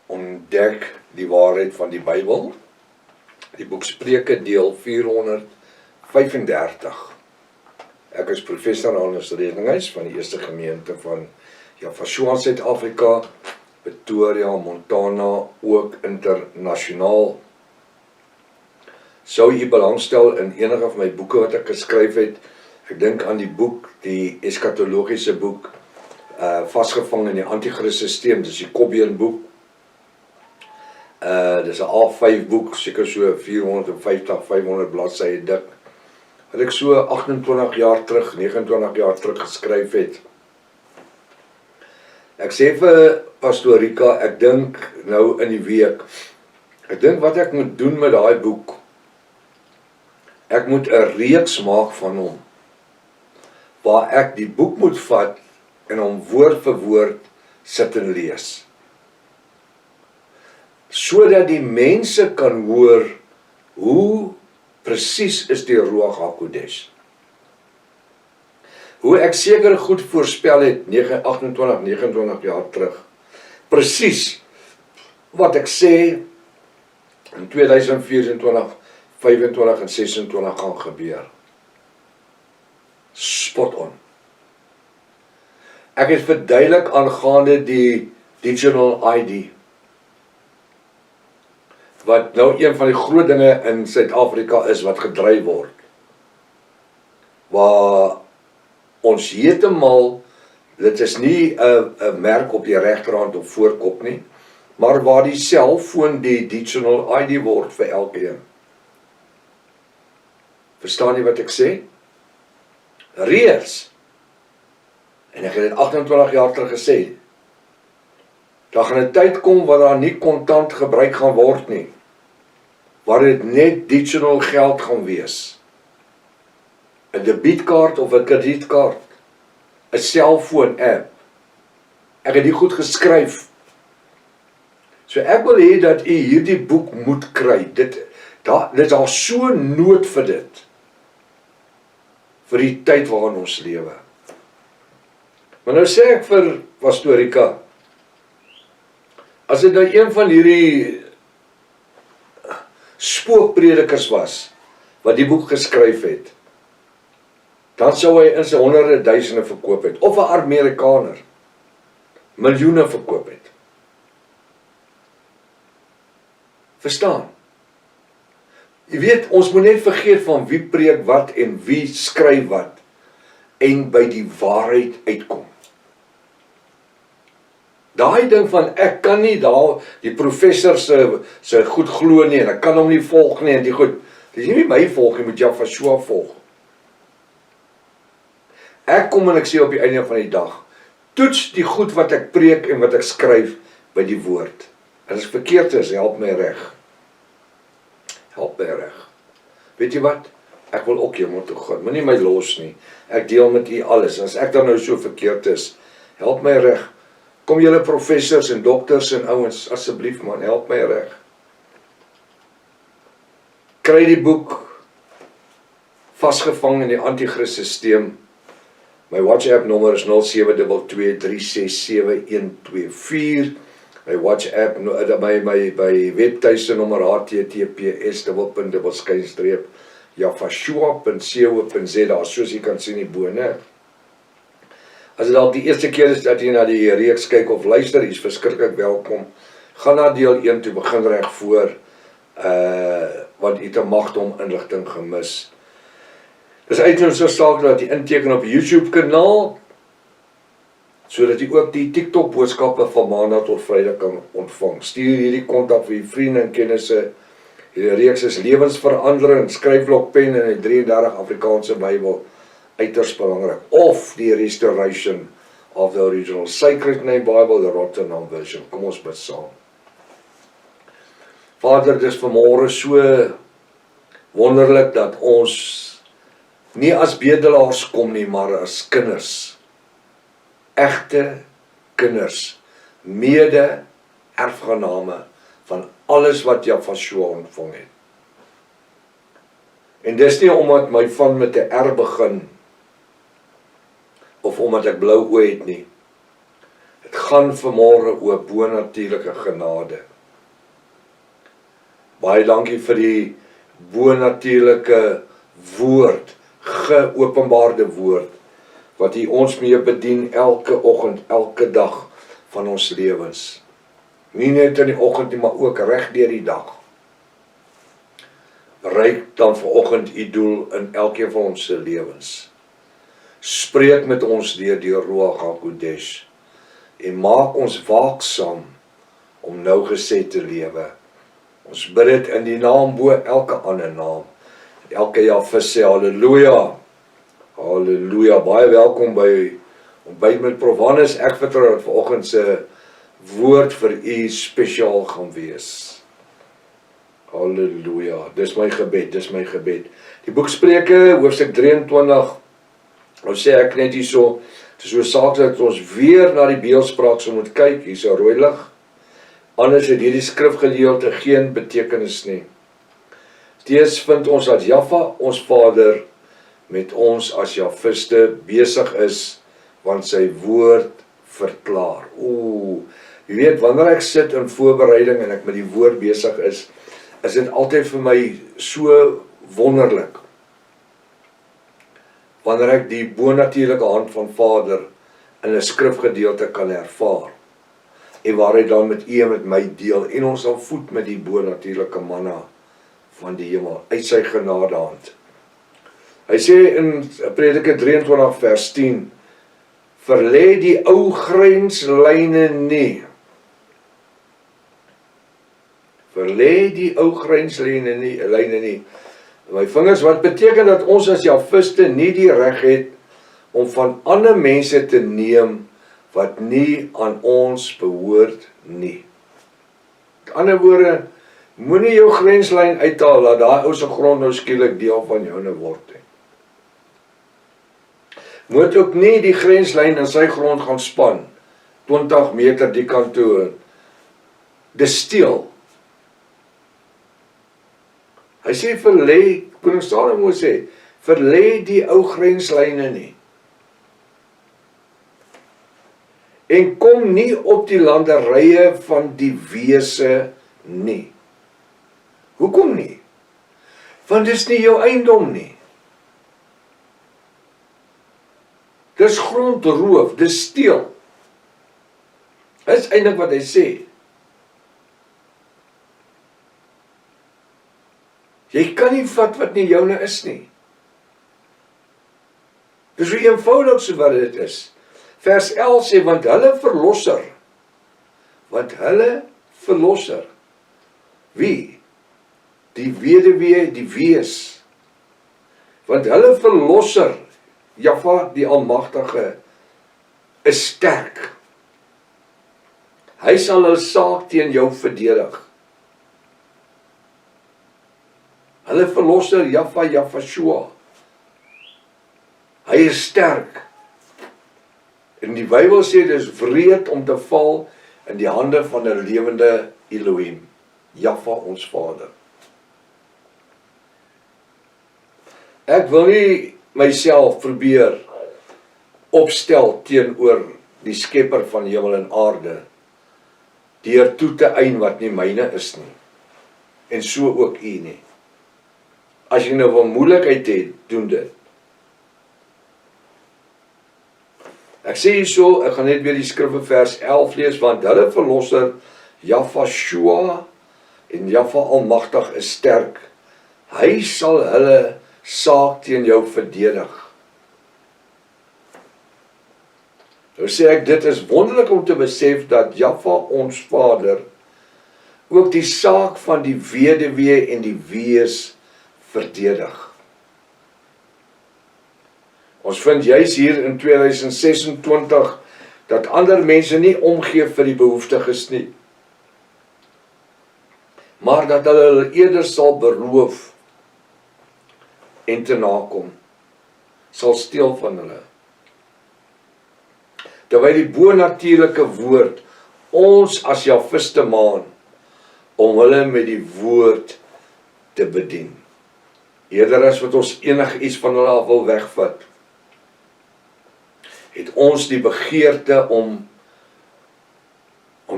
ontdek die waarheid van die Bybel. Die boek Spreuke deel 435. Ek is professor Hannes Redinghuis van die Eerste Gemeente van Jaffa Suid-Afrika, Pretoria, Montana, ook internasionaal. Sou u belangstel in enige van my boeke wat ek geskryf het, ek dink aan die boek, die eskatologiese boek, Vasgevang in die Antichrist-systeem, dis die Kobbein boek. Dis 'n A5 boek, seker so 450, 500 bladsye dik, wat ek so 28 jaar terug, 29 jaar terug geskryf het. Ek sê vir Pastor Rika, ek dink nou in die week, ek dink wat ek moet doen met daai boek, ek moet 'n reeks maak van hom, waar ek die boek moet vat en hom woord vir woord sit en lees. Sodat die mense kan hoor hoe presies is die Ruach HaKodesh. Hoe ek seker goed voorspel het 28, 29 jaar terug. Presies wat ek sê in 2024, 25 en 26 gaan gebeur. Spot on. Ek het verduidelik aangaande die Digital ID, wat nou een van die groot dinge in Suid-Afrika is wat gedryf word, waar ons heeltemal, dit is nie 'n merk op die regterhand of voorkop nie, maar waar die selfoon die Digital ID word vir elkeen. Verstaan jy wat ek sê? Reeds. En ek het dit 28 jaar terug gesê, daar gaan 'n tyd kom waar daar nie kontant gebruik gaan word nie, waar dit net digital geld gaan wees. 'n debietkaart of 'n kredietkaart, 'n selfoon app. Ek het dit goed geskryf. So ek wil hê dat u hierdie boek moet kry. Dit is al so nood vir dit, vir die tyd waarin ons lewe. Maar nou sê ek vir Pastor Rika, as dit nou een van hierdie spookpredikers was, wat die boek geskryf het, dan sou hy in sy honderde duisende verkoop het, of 'n Amerikaner, miljoene verkoop het. Verstaan? Jy weet, ons moet net vergeet van wie preek wat en wie skryf wat, en by die waarheid uitkom. Daai ding van, ek kan nie daar die professor se goed glo nie, en ek kan hom nie volg nie, en die goed, dis nie my volg, jy moet Jaffa volg. Ek kom en ek sê op die einde van die dag, toets die goed wat ek preek en wat ek skryf by die woord. En as verkeerd is, help my reg. Help my reg. Weet jy wat? Ek wil ook hemel toe gaan, moenie my los nie. Ek deel met u alles, as ek dan nou so verkeerd is, help my reg. Kom julle professors en dokters en ouens, asseblief man, help my reg. Kry die boek, Vasgevang in die Antichrist-systeem. My WhatsApp nommer is 0722367124. My WhatsApp, my webtuiste nommer https://jaffashua.co.za, soos jy kan sien hierbo, né? As dit al die eerste keer is dat jy na die reeks kyk of luister, jy is verskriklik welkom. Gaan na deel 1 toe, begin reg voor, want jy het 'n magdom inligting gemis. Dis uitnodig so sterk dat jy inteken op YouTube kanaal, sodat jy ook die TikTok boodskappe van Maandag tot Vrydag kan ontvang. Stuur hierdie kontak vir jou vriende en kennisse. Hierdie reeks is lewensverandering, skryfblokpen en die 33 Afrikaanse Bybel, uiters belangrik, of die restoration of the original Sacred Name Bible, the Rotterdam version. Kom ons bid saam. Vader, dit is vanmôre so wonderlik dat ons nie as bedelaars kom nie, maar as kinders. Egte kinders, mede erfgename van alles wat Jaffa ontvang het. En dis nie omdat my van met 'n R begin, of omdat ek blou oë het nie. Dit gaan vanmôre oor bonatuurlike genade. Baie dankie vir die bonatuurlike woord, geopenbaarde woord, wat U ons mee bedien elke oggend, elke dag van ons lewens. Nie net in die oggend nie, maar ook reg deur die dag. Bereik dan vanoggend U doel in elkeen van ons se lewens. Spreek met ons deur die Ruach HaKodesh en maak ons waaksaam om nou gesê te lewe. Ons bid dit in die naam bo elke ander naam. Elke Jafis sê halleluja. Halleluja. Baie welkom by Ontbyt met Prof Hannes. Ek vertrou dat vanoggend se woord vir U spesiaal gaan wees. Halleluja. Dis my gebed, dis my gebed. Die boek Spreuke, hoofstuk 23. Nou sê ek net hierso, dit is so 'n saak dat ons weer na die beeldspraak sou moet kyk. Hier's 'n rooi lig. Anders het hierdie skrifgedeelte geen betekenis nie. Steeds vind ons dat Jaffa, ons Vader, met ons as Jafiste besig is, want sy woord verklaar. Jy weet, wanneer ek sit in voorbereiding en ek met die woord besig is dit altyd vir my so wonderlik. Wanneer ek die bonatuurlike hand van Vader in 'n skrifgedeelte kan ervaar, en waar hy dan met U en met my deel, en ons dan voed met die bonatuurlike manna van die hemel, uit sy genadehand. Hy sê in Prediker 23 vers 10, verlê die ou grynslyne nie. Verlê die ou grynslyne nie. My vingers, wat beteken dat ons as Jafiste nie die reg het om van ander mense te neem wat nie aan ons behoort nie. Met ander woorde, moenie jou grenslyn uithaal dat daai ou se grond nou skielik deel van joune word nie. Moet ook nie die grenslyn in sy grond gaan span, 20 meter die kant toe. Dis steel. Hy sê verlê, koning Salomo sê, verlê die ou grenslyne nie. En kom nie op die landerye van die wese nie. Hoekom nie? Want dis nie jou eiendom nie. Dis grondroof, dis steel. Dis eintlik wat hy sê. Jy kan nie vat wat nie joune is nie. Dis so eenvoudig so wat dit is. Vers 11 sê, want hulle verlosser, wie? Die weduwee, die wees. Want hulle verlosser, Jaffa die Almagtige, is sterk. Hy sal hulle saak teen jou verdedig. Hulle verlosser, Jaffa-Shua. Hy is sterk. En die Bybel sê, dit is wreed om te val in die hande van 'n lewende Elohim. Jaffa, ons Vader. Ek wil nie myself probeer opstel teenoor die skepper van hemel en aarde, deur toe te eien wat nie myne is nie. En so ook U nie. As jy nou 'n moeilikheid het, doen dit. Ek sê hierso, ek gaan net weer die skrif vers 11 lees, want hulle verlosser, Jaffa-Shua en Jaffa Almagtig is sterk. Hy sal hulle saak teen jou verdedig. Nou sê ek, dit is wonderlik om te besef dat Jaffa, ons Vader, ook die saak van die weduwee en die wees verdedig. Ons vind juis hier in 2026 dat ander mense nie omgee vir die behoeftiges nie, maar dat hulle eerder sal beroof en te nakom, sal steel van hulle. Terwyl die bonatuurlike woord ons as Jafiste maan om hulle met die woord te bedien, eerder as wat ons enig iets van hulle af wil wegvat, het ons die begeerte om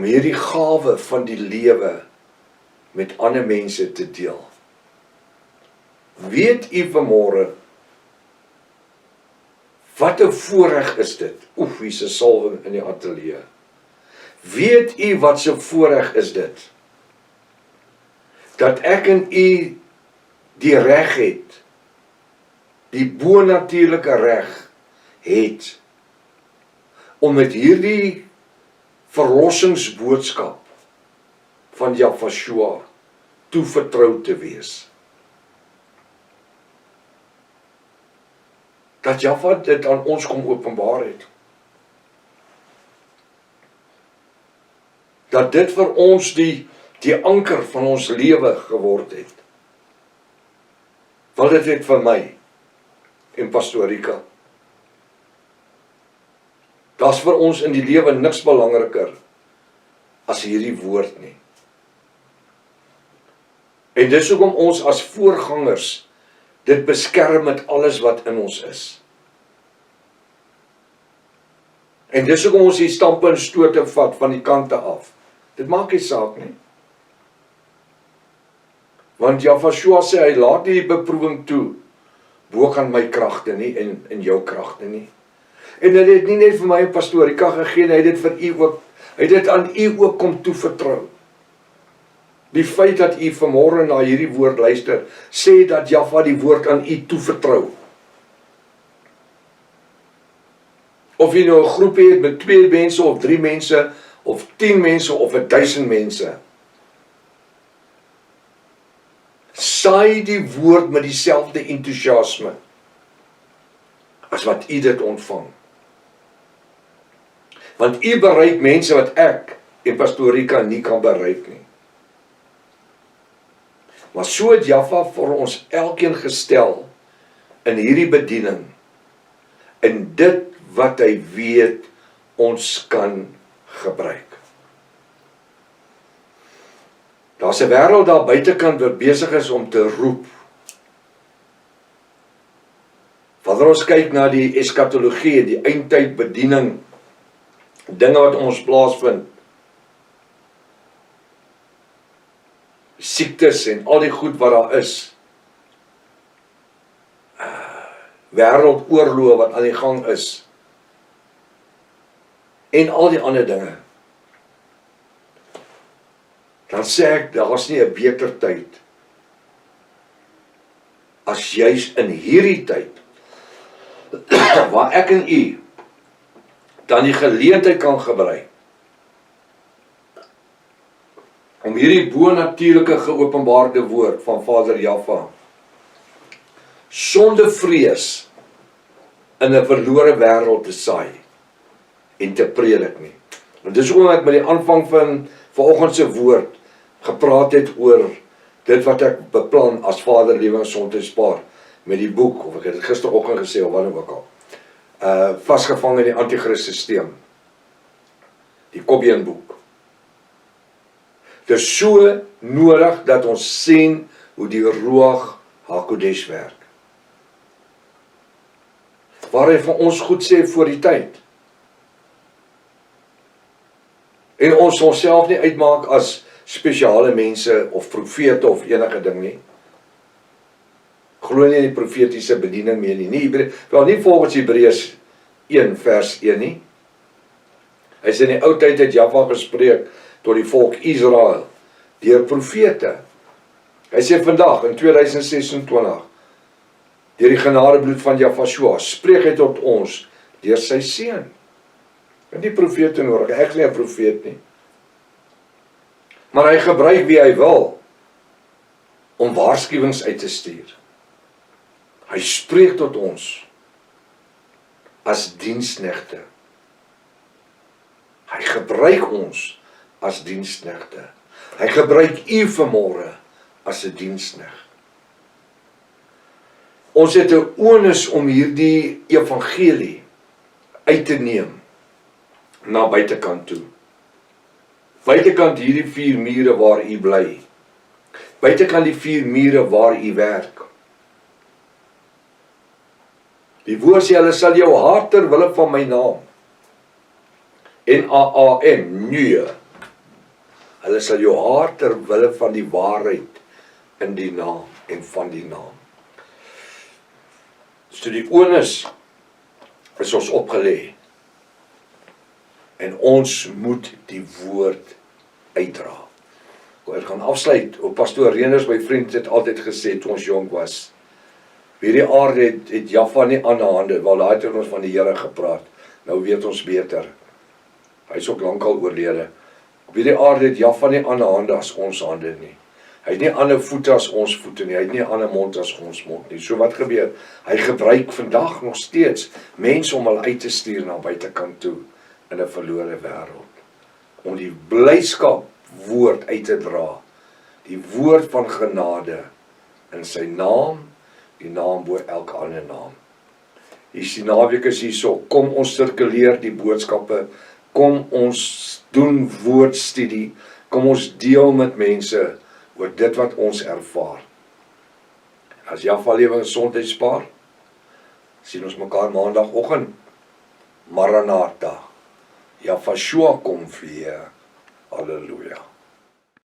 om hierdie gawe van die lewe met ander mense te deel. Weet u vanmôre, wat 'n voorreg is dit? Oef, hier's 'n salwing in die ateljee. Weet u wat 'n voorreg is dit? Dat ek en u die reg het, die bonatuurlike reg het, om met hierdie verlossingsboodskap van Jahwe toevertrou te wees. Dat Jahwe dit aan ons kom openbaar het. Dat dit vir ons die anker van ons lewe geword het. Wat dit het vir my en Pastoor Rika. Daar's vir ons in die lewe niks belangriker as hierdie woord nie. En dis hoekom ons as voorgangers dit beskerm met alles wat in ons is. En dis hoekom ons die stampe en stote vat van die kante af. Dit maak nie saak nie. Want Jahwe sê, hy laat nie die beproewing toe, bo gaan my kragte nie, en jou kragte nie. En hy het nie net vir my 'n Pastoor Rika gegee, hy het dit vir u ook, hy het dit aan u ook kom toevertrou. Die feit dat u vanmôre na hierdie woord luister, sê dat Jahwe die woord aan u toevertrou. Of jy nou 'n groep het met 2 mense, of 3 mense, of 10 mense, of 1000 mense. Saai die woord met dieselfde entoesiasme as wat u dit ontvang. Want u bereik mense wat ek en Pastoor Rika nie kan bereik nie. Maar so het Jahwe vir ons elkeen gestel in hierdie bediening, in dit wat hy weet ons kan gebruik. Daar's 'n wêreld daar buitekant wat besig is om te roep. Wanneer ons kyk na die eskatologie, die eindtyd bediening, dinge wat ons plaasvind, siektes en al die goed wat daar is, wêreldoorloë wat aan die gang is, en al die ander dinge, dan sê ek, daar's nie 'n beter tyd as juis in hierdie tyd, waar ek en u dan die geleentheid kan gebruik om hierdie bonatuurlike geopenbaarde woord van Vader Jahwe sonder vrees in 'n verlore wêreld te saai en te predik nie. En dis hoekom ek met die aanvang van vanoggend se woord gepraat het oor dit wat ek beplan as Vader Lewe en Gesondheidspaar met die boek, of ek het dit gisteroggend gesê, of wat ook al, vasgevang in die Antichrist-sisteem, die Kobien boek. Dit is so nodig dat ons sien hoe die Ruach HaKodesh werk. Waar hy vir ons goed sê voor die tyd. En ons onsself nie uitmaak as spesiale mense of profete of enige ding nie. Glo nie in die profetiese bediening meer nie. Wel nie volgens Hebreërs 1 vers 1 nie. Hy sê in die ou tyd het Jahwe gespreek tot die volk Israel deur profete. Hy sê vandag in 2026 deur die genadebloed van Jahwe spreek hy tot ons deur sy seun. En die profete nodig, ek is nie 'n profeet nie. Maar hy gebruik wie hy wil om waarskuwings uit te stuur. Hy spreek tot ons as diensknegte. Hy gebruik ons as diensknegte. Hy gebruik u vanmôre as 'n dienskneg. Ons het 'n onus om hierdie evangelie uit te neem na buitekant toe. Buitekant hierdie 4 mure waar u bly. Buitekant die 4 mure waar u werk. Die woord sê, hulle sal jou haat ter wille van my naam. N-A-A-M, nee. Hulle sal jou haat ter wille van die waarheid in die naam en van die naam. So die onus is ons opgelê. En ons moet die woord uitdra. Ek gaan afsluit. Pastoor Reners, my vriend, het altyd gesê toe ons jong was. Hierdie aarde het Jaffa nie aan die hande, wel daai het ons van die Here gepraat. Nou weet ons beter. Hy is ook lankal oorlede. Op hierdie aarde het Jaffa nie aan die hande as ons hande nie. Hy het nie ander voete as ons voete nie. Hy het nie ander mond as ons mond nie. So wat gebeur? Hy gebruik vandag nog steeds mense om hulle uit te stuur na buitekant toe in 'n verlore wêreld. Om die blydskap woord uit te dra. Die woord van genade in sy naam, die naam bo elke ander naam. Die naweek is hierso. Kom ons sirkuleer die boodskappe. Kom ons doen woordstudie. Kom ons deel met mense oor dit wat ons ervaar. As Jaffa Lewing Gesondheid spaar, sien ons mekaar maandagoggend. Maranatha. Jaffa Shua kom weer. Halleluja.